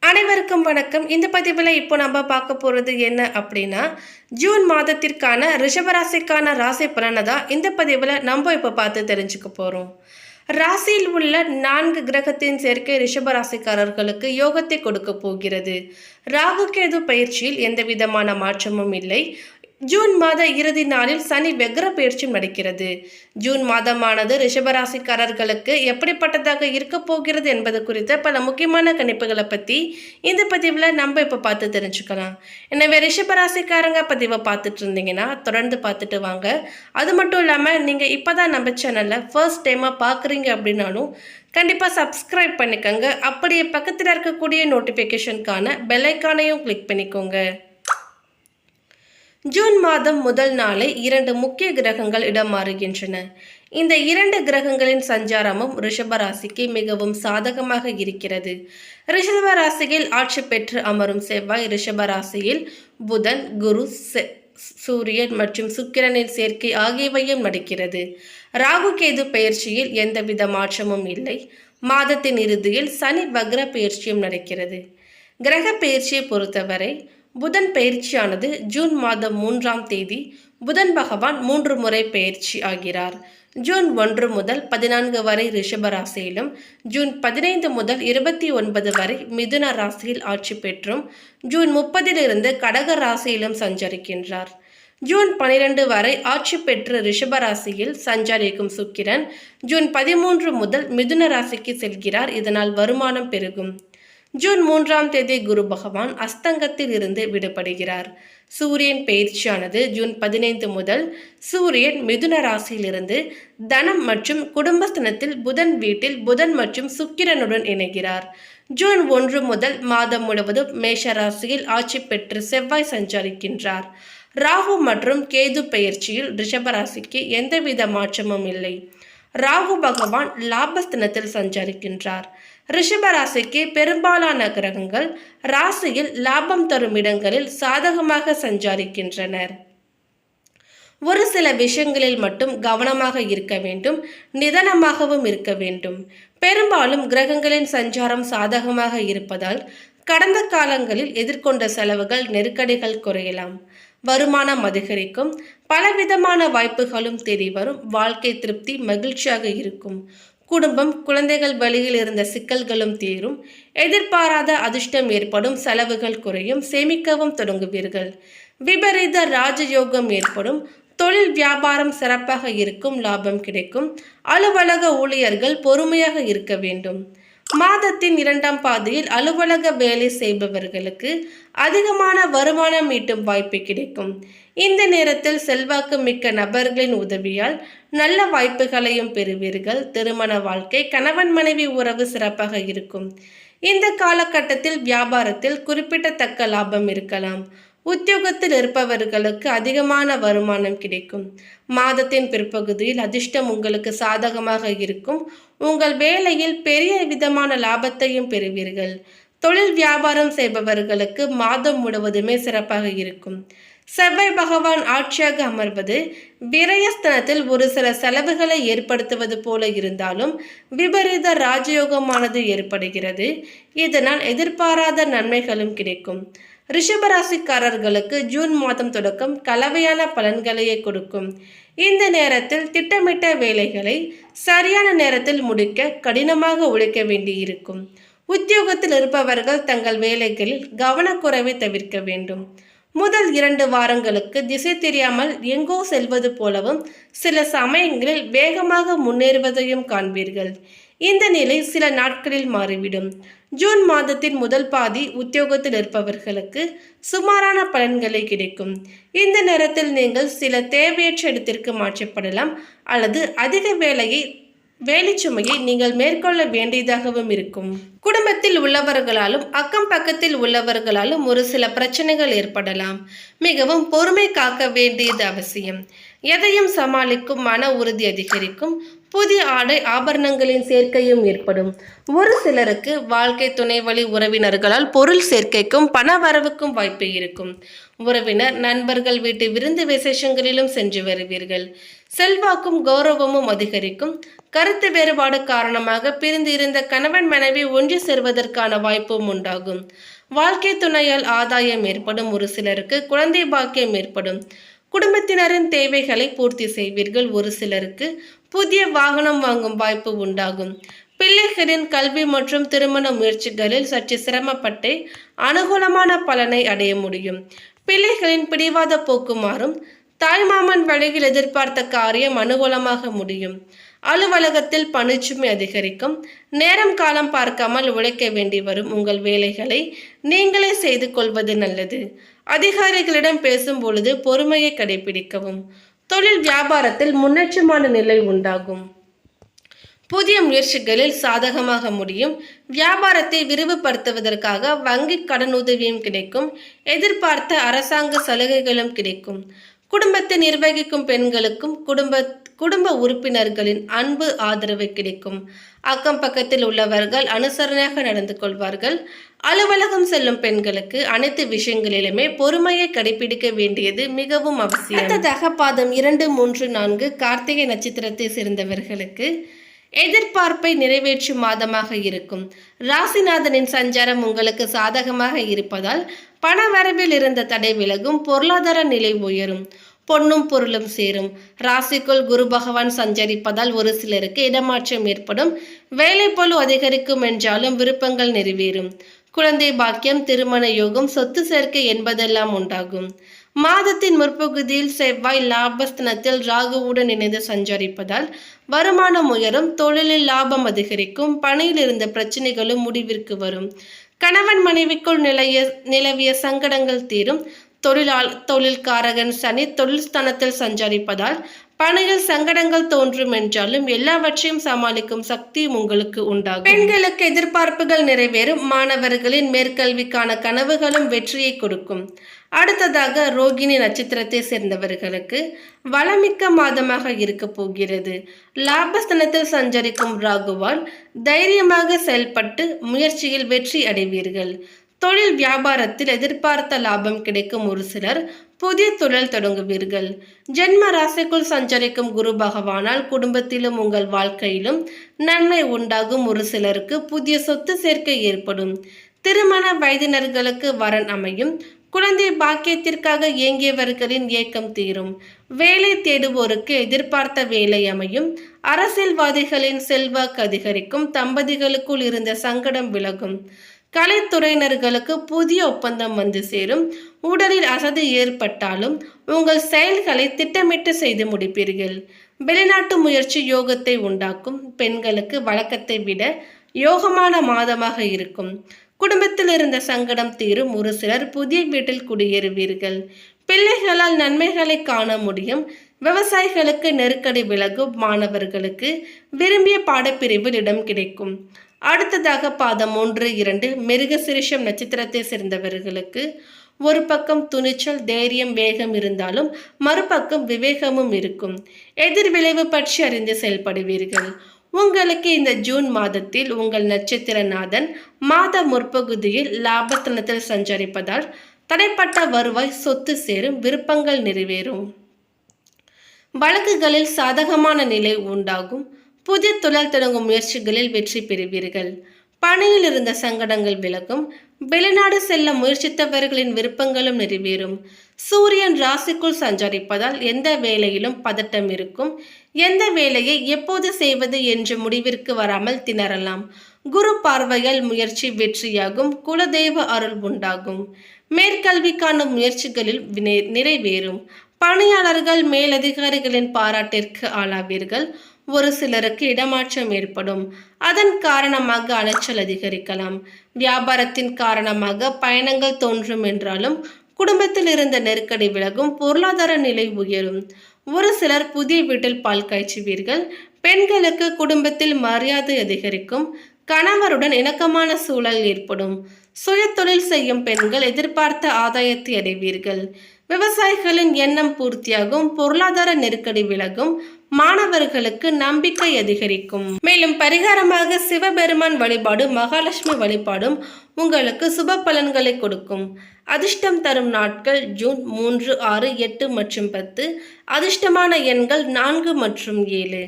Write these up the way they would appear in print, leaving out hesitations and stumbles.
அனைவருக்கும் வணக்கம். இந்த பதிவில் இப்போ நம்ம பார்க்க போகிறது என்ன அப்படின்னா, ஜூன் மாதத்திற்கான ரிஷபராசிக்கான ராசி பலனை தான் இந்த பதிவில் நம்ம இப்போ பார்த்து தெரிஞ்சுக்க போகிறோம். ராசியில் உள்ள 4 கிரகத்தின் சேர்க்கை ரிஷபராசிக்காரர்களுக்கு யோகத்தை கொடுக்க போகிறது. ராகு கேது பயிற்சியில் எந்த விதமான மாற்றமும் இல்லை. ஜூன் மாத இறுதி நாளில் சனி வெக்ர பயிற்சியும் நடக்கிறது. ஜூன் மாதமானது ரிஷபராசிக்காரர்களுக்கு எப்படிப்பட்டதாக இருக்க போகிறது என்பது குறித்த பல முக்கியமான கணிப்புகளை பற்றி இந்த பதிவில் நம்ம இப்போ பார்த்து தெரிஞ்சுக்கலாம். எனவே ரிஷபராசிக்காரங்க பதிவை பார்த்துட்டு இருந்தீங்கன்னா தொடர்ந்து பார்த்துட்டு வாங்க. அது மட்டும் இல்லாமல் நீங்கள் இப்போ தான் நம்ம சேனலில் ஃபர்ஸ்ட் டைமாக பார்க்குறீங்க அப்படின்னாலும் கண்டிப்பாக சப்ஸ்கிரைப் பண்ணிக்கோங்க. அப்படியே பக்கத்தில் இருக்கக்கூடிய நோட்டிஃபிகேஷனுக்கான பெல்லைக்கானையும் கிளிக் பண்ணிக்கோங்க. ஜூன் மாதம் முதல் நாளை 2 முக்கிய கிரகங்கள் இடம் மாறுகின்றன. இந்த 2 கிரகங்களின் சஞ்சாரமும் ரிஷபராசிக்கு மிகவும் சாதகமாக இருக்கிறது. ரிஷபராசியில் ஆட்சி பெற்று அமரும் செவ்வாய் ரிஷபராசியில் புதன், குரு, சூரியன் மற்றும் சுக்கிரனின் சேர்க்கை ஆகியவையும் நடக்கிறது. ராகு கேது பயிற்சியில் எந்தவித மாற்றமும் இல்லை. மாதத்தின் இறுதியில் சனி வக்ர பயிற்சியும் நடக்கிறது. கிரக பயிற்சியை பொறுத்தவரை புதன் பயிற்சியானது ஜூன் மாதம் 3ஆம் தேதி புதன் பகவான் 3 முறை பயிற்சி ஆகிறார். ஜூன் 1 முதல் 14 வரை ரிஷப ராசியிலும், ஜூன் 15 முதல் 29 வரை மிதுன ராசியில் ஆட்சி பெற்றும், ஜூன் 30 கடக ராசியிலும் சஞ்சரிக்கின்றார். ஜூன் 12 வரை ஆட்சி பெற்று ரிஷப ராசியில் சஞ்சரிக்கும் சுக்கிரன் ஜூன் 13 முதல் மிதுன ராசிக்கு செல்கிறார். இதனால் வருமானம் பெருகும். ஜூன் 3ஆம் தேதி குரு பகவான் அஸ்தங்கத்தில் இருந்து விடுபடுகிறார். சூரியன் பயிற்சியானது ஜூன் 15 முதல் சூரியன் மிதுன ராசியிலிருந்து தனம் மற்றும் குடும்பஸ்தனத்தில் புதன் வீட்டில் புதன் மற்றும் சுக்கிரனுடன் இணைகிறார். ஜூன் 1 முதல் மாதம் முழுவதும் மேஷ ராசியில் ஆட்சி பெற்று செவ்வாய் சஞ்சரிக்கின்றார். ராகு மற்றும் கேது பயிற்சியில் ரிஷபராசிக்கு எந்தவித மாற்றமும் இல்லை. ராகு பகவான் லாபஸ்தனத்தில் சஞ்சரிக்கின்றார். ரிஷபராசிக்கு பெரும்பாலான கிரகங்கள் ராசியில் லாபம் தரும் இடங்களில் சாதகமாக சஞ்சரிக்கின்றனர். ஒரு சில விஷயங்களில் மட்டும் கவனமாக இருக்க வேண்டும், நிதானமாகவும் இருக்க வேண்டும். பெரும்பாலும் கிரகங்களின் சஞ்சாரம் சாதகமாக இருப்பதால் கடந்த காலங்களில் எதிர்கொண்ட செலவுகள் நெருக்கடிகள் குறையலாம். வருமானம் அதிகரிக்கும். பலவிதமான வாய்ப்புகளும் தேடி வரும். வாழ்க்கை திருப்தி மகிழ்ச்சியாக இருக்கும். குடும்பம், குழந்தைகள் வழியில் இருந்த சிக்கல்களும் தீரும். எதிர்பாராத அதிர்ஷ்டம் ஏற்படும். செலவுகள் குறையும். சேமிக்கவும் தொடங்குவீர்கள். விபரீத ராஜயோகம் ஏற்படும். தொழில் வியாபாரம் சிறப்பாக இருக்கும். லாபம் கிடைக்கும். அலுவலக ஊழியர்கள் பொறுமையாக இருக்க வேண்டும். மாதத்தின் 2ஆம் பாதியில் அலுவலக வேலை செய்பவர்களுக்கு அதிகமான வருமானம் ஈட்டும் வாய்ப்பு கிடைக்கும். இந்த நேரத்தில் செல்வாக்கு மிக்க நபர்களின் உதவியால் நல்ல வாய்ப்புகளையும் பெறுவீர்கள். திருமண வாழ்க்கை, கணவன் மனைவி உறவு சிறப்பாக இருக்கும். இந்த காலகட்டத்தில் வியாபாரத்தில் குறிப்பிடத்தக்க லாபம் இருக்கலாம். உத்தியோகத்தில் இருப்பவர்களுக்கு அதிகமான வருமானம் கிடைக்கும். மாதத்தின் பிற்பகுதியில் அதிர்ஷ்டம் உங்களுக்கு சாதகமாக இருக்கும். உங்கள் வேலையில் பெரிய விதமான லாபத்தையும் பெறுவீர்கள். தொழில் வியாபாரம் செய்பவர்களுக்கு மாதம் முழுவதுமே சிறப்பாக இருக்கும். செவ்வாய் பகவான் ஆட்சியாக அமர்வது விரயஸ்தனத்தில் ஒரு சில செலவுகளை ஏற்படுத்துவது போல இருந்தாலும் விபரீத ராஜயோகமானது ஏற்படுகிறது. இதனால் எதிர்பாராத நன்மைகளும் கிடைக்கும். ரிஷபராசிக்காரர்களுக்கு ஜூன் மாதம் தொடக்கம் கலவையான பலன்களையே கொடுக்கும். இந்த நேரத்தில் திட்டமிட்ட வேலைகளை சரியான நேரத்தில் முடிக்க கடினமாக உழைக்க வேண்டியிருக்கும். உத்தியோகத்தில் இருப்பவர்கள் தங்கள் வேலைகளில் கவனக்குறைவை தவிர்க்க வேண்டும். முதல் 2 வாரங்களுக்கு திசை தெரியாமல் எங்கோ செல்வது போலவும் சில சமயங்களில் வேகமாக முன்னேறுவதையும் காண்பீர்கள். இந்த நிலை சில நாட்களில் மாறிவிடும். ஜூன் மாதத்தின் முதல் பாதி உத்தியோகத்தில் இருப்பவர்களுக்கு சுமாரான பலன்களை கிடைக்கும். இந்த நேரத்தில் நீங்கள் சில தேவையற்ற இடத்திற்கு மாற்றப்படலாம் அல்லது அதிக வேலை சுமையை நீங்கள் மேற்கொள்ள வேண்டியதாகவும் இருக்கும். குடும்பத்தில் உள்ளவர்களாலும் அக்கம் பக்கத்தில் உள்ளவர்களாலும் ஒரு சில பிரச்சனைகள் ஏற்படலாம். மிகவும் பொறுமை காக்க வேண்டியது அவசியம். எதையும் சமாளிக்கும் மன உறுதி அதிகரிக்கும். புதிய ஆடை ஆபரணங்களின் சேர்க்கையும் ஏற்படும். ஒரு சிலருக்கு வாழ்க்கை துணை வழி உறவினர்களால் பொருள் சேர்க்கைக்கும் பண வரவுக்கும் வாய்ப்பு இருக்கும். உறவினர், நண்பர்கள் வீட்டு விருந்து விசேஷங்களிலும் சென்று வருவீர்கள். செல்வாக்கும் கௌரவமும் அதிகரிக்கும். கருத்து வேறுபாடு காரணமாக பிரிந்து இருந்த கணவன் மனைவி ஒன்று சேர்வதற்கான வாய்ப்பும் உண்டாகும். வாழ்க்கை துணையால் ஆதாயம் ஏற்படும். ஒரு சிலருக்கு குழந்தை பாக்கியம் ஏற்படும். குடும்பத்தினரின் தேவைகளை பூர்த்தி செய்வீர்கள். ஒரு சிலருக்கு புதிய வாகனம் வாங்கும் வாய்ப்பு உண்டாகும். பிள்ளைகளின் கல்வி மற்றும் திருமண முயற்சிகளில் சற்று சிரமப்பட்டு அனுகூலமான பலனை அடைய முடியும். பிள்ளைகளின் பிடிவாத போக்கு மாறும். தாய்மாமன் வழியில் எதிர்பார்த்த காரியம் அனுகூலமாக முடியும். அலுவலகத்தில் பணிச்சுமை அதிகரிக்கும். நேரம் காலம் பார்க்காமல் உழைக்க வேண்டி வரும். உங்கள் வேலைகளை நீங்களே செய்து கொள்வது நல்லது. அதிகாரிகளிடம் பேசும் பொழுது பொறுமையை கடைபிடிக்கவும். தொழில் வியாபாரத்தில் முன்னேற்றமான நிலை உண்டாகும். புதிய முயற்சிகளில் சாதகமாக முடியும். வியாபாரத்தை விரிவுபடுத்துவதற்காக வங்கி கடனுதவியும் கிடைக்கும். எதிர்பார்த்த அரசாங்க சலுகைகளும் கிடைக்கும். குடும்பத்தை நிர்வகிக்கும் பெண்களுக்கும் குடும்ப உறுப்பினர்களின் அன்பு ஆதரவு கிடைக்கும். அக்கம் பக்கத்தில் உள்ளவர்கள் அனுசரணையாக நடந்து கொள்வார்கள். அலுவலகம் செல்லும் பெண்களுக்கு அனைத்து விஷயங்களிலுமே பொறுமையை கடைபிடிக்க வேண்டியது மிகவும் அவசியம். அடுத்ததாக பாதம் 2, 3, 4 கார்த்திகை நட்சத்திரத்தை சேர்ந்தவர்களுக்கு எதிர்பார்ப்பை நிறைவேற்றும் மாதமாக இருக்கும். ராசிநாதனின் சஞ்சாரம் உங்களுக்கு சாதகமாக இருப்பதால் பணவரவில் இருந்த தடை விலகும். பொருளாதார நிலை உயரும். பொன்னும் பொருளும் சேரும். ராசிக்குள் குரு பகவான் சஞ்சரிப்பதால் ஒரு சிலருக்கு இடமாற்றம் ஏற்படும். வேலைப்பளு அதிகரிக்கும் என்றாலும் விருப்பங்கள் நிறைவேறும். குழந்தை பாக்கியம், திருமண யோகம், சொத்து சேர்க்கை என்பதெல்லாம் உண்டாகும். மாதத்தின் முற்பகுதியில் செவ்வாய் லாபஸ்தானத்தில் ராகுவுடன் இணைந்து சஞ்சரிப்பதால் வருமானம் உயரும். தொழிலில் லாபம் அதிகரிக்கும். பணியில் இருந்த பிரச்சனைகளும் முடிவிற்கு வரும். கணவன் மனைவிக்குள் நிலவிய சங்கடங்கள் தீரும். தொழில்காரகன் சனி தொழில் ஸ்தானத்தில் சஞ்சரிப்பதால் பணியில் சங்கடங்கள் தோன்றும் என்றாலும் எல்லாவற்றையும் சமாளிக்கும் சக்தியும் உங்களுக்கு உண்டாகும். பெண்களுக்கு எதிர்பார்ப்புகள் நிறைவேறும். மாணவர்களின் மேற்கல்விக்கான கனவுகளும் வெற்றியை கொடுக்கும். அடுத்ததாக ரோகிணி நட்சத்திரத்தை சேர்ந்தவர்களுக்கு வளமிக்க மாதமாக இருக்க போகிறது. லாபஸ்தானத்தில் சஞ்சரிக்கும் ராகுவால் தைரியமாக செயல்பட்டு முயற்சியில் வெற்றி அடைவீர்கள். தொழில் வியாபாரத்தில் எதிர்பார்த்த லாபம் கிடைக்கும். ஒரு சிலர் புதிய தொழில் தொடங்குவீர்கள். ஜென்ம ராசிக்குள் சஞ்சரிக்கும் குரு பகவானால் குடும்பத்திலும் உங்கள் வாழ்க்கையிலும் நன்மை உண்டாகும். ஒரு சிலருக்கு புதிய சொத்து சேர்க்கை ஏற்படும். திருமண வயதினர்களுக்கு வரன் அமையும். குழந்தை பாக்கியத்திற்காக இயங்கியவர்களின் ஏக்கம் தீரும். வேலை தேடுவோருக்கு எதிர்பார்த்த வேலை அமையும். அரசியல்வாதிகளின் செல்வாக்கு அதிகரிக்கும். தம்பதிகளுக்குள் இருந்த சங்கடம் விலகும். கலைத்துறையினர்களுக்கு புதிய ஒப்பந்தம் வந்து சேரும். உடலில் அசதி ஏற்பட்டாலும் உங்கள் செயல்களை திட்டமிட்டு செய்து முடிப்பீர்கள். வெளிநாட்டு முயற்சி யோகத்தை உண்டாக்கும். பெண்களுக்கு வழக்கத்தை விட யோகமான மாதமாக இருக்கும். குடும்பத்தில் இருந்த சங்கடம் தீரும். ஒரு சிலர் புதிய வீட்டில் குடியேறுவீர்கள். பிள்ளைகளால் நன்மைகளை காண முடியும். விவசாயிகளுக்கு நெருக்கடி விலகும். மாணவர்களுக்கு விரும்பிய பாடப்பிரிவில் இடம் கிடைக்கும். அடுத்ததாக பாதம் 1, 2 மிருகசிரிஷம் நட்சத்திரத்தை சேர்ந்தவர்களுக்கு ஒரு பக்கம் துணிச்சல், தைரியம், வேகம் இருந்தாலும் மறுபக்கம் விவேகமும் இருக்கும். எதிர்விளைவு பற்றி அறிந்து செயல்படுவீர்கள். உங்களுக்கு இந்த ஜூன் மாதத்தில் உங்கள் நட்சத்திரநாதன் மாத முற்பகுதியில் லாபஸ்தானத்தில் சஞ்சரிப்பதால் தடைப்பட்ட வருவாய், சொத்து சேரும். விருப்பங்கள் நிறைவேறும். வழக்குகளில் சாதகமான நிலை உண்டாகும். புதிய தொழில் தொடங்கும் முயற்சிகளில் வெற்றி பெறுவீர்கள். பணியில் இருந்த சங்கடங்கள் விலகும். வெளிநாடு செல்ல முயற்சித்தவர்களின் விருப்பங்களும் நிறைவேறும். சூரியன் ராசிக்குள் சஞ்சரிப்பதால் எந்த வேலையிலும் பதட்டம் இருக்கும். எந்த வேலையை எப்போது செய்வது என்று முடிவிற்கு வராமல் திணறலாம். குரு பார்வையால் முயற்சி வெற்றியாகும். குலதெய்வ அருள் உண்டாகும். மேற்கல்விக்கான முயற்சிகளில் நிறைவேறும். பணியாளர்கள் மேலதிகாரிகளின் பாராட்டிற்கு ஆளாவீர்கள். ஒரு சிலருக்கு இடமாற்றம் ஏற்படும். அதன் காரணமாக அலைச்சல் அதிகரிக்கலாம். வியாபாரத்தின் காரணமாக பயணங்கள் தோன்றும் என்றாலும் குடும்பத்தில் இருந்த நெருக்கடி விலகும். பொருளாதார நிலை உயரும். ஒரு சிலர் புதிய வீட்டில் பால் காய்ச்சுவீர்கள். பெண்களுக்கு குடும்பத்தில் மரியாதை அதிகரிக்கும். கணவருடன் இணக்கமான சூழல் ஏற்படும். சுய தொழில் செய்யும் பெண்கள் எதிர்பார்த்த ஆதாயத்தை அடைவீர்கள். விவசாயிகளின் எண்ணம் பூர்த்தியாகும், பொருளாதார நெருக்கடி விலகும், மாணவர்களுக்கு நம்பிக்கை அதிகரிக்கும். மேலும் பரிகாரமாக சிவபெருமான் வழிபாடு, மகாலட்சுமி வழிபாடும் உங்களுக்கு சுப பலன்களை கொடுக்கும். அதிர்ஷ்டம் தரும் நாட்கள் ஜூன் 3, 6, 8 மற்றும் 10. அதிர்ஷ்டமான எண்கள் 4 மற்றும் 7.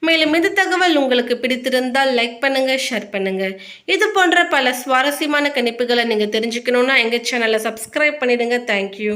மேலும் இந்த தகவல் உங்களுக்கு பிடித்திருந்தால் லைக் பண்ணுங்க, ஷேர் பண்ணுங்க. இது போன்ற பல சுவாரஸ்யமான கணிப்புகளை நீங்க தெரிஞ்சுக்கணும்னா எங்க சேனலை சப்ஸ்கிரைப் பண்ணிடுங்க. தேங்க்யூ.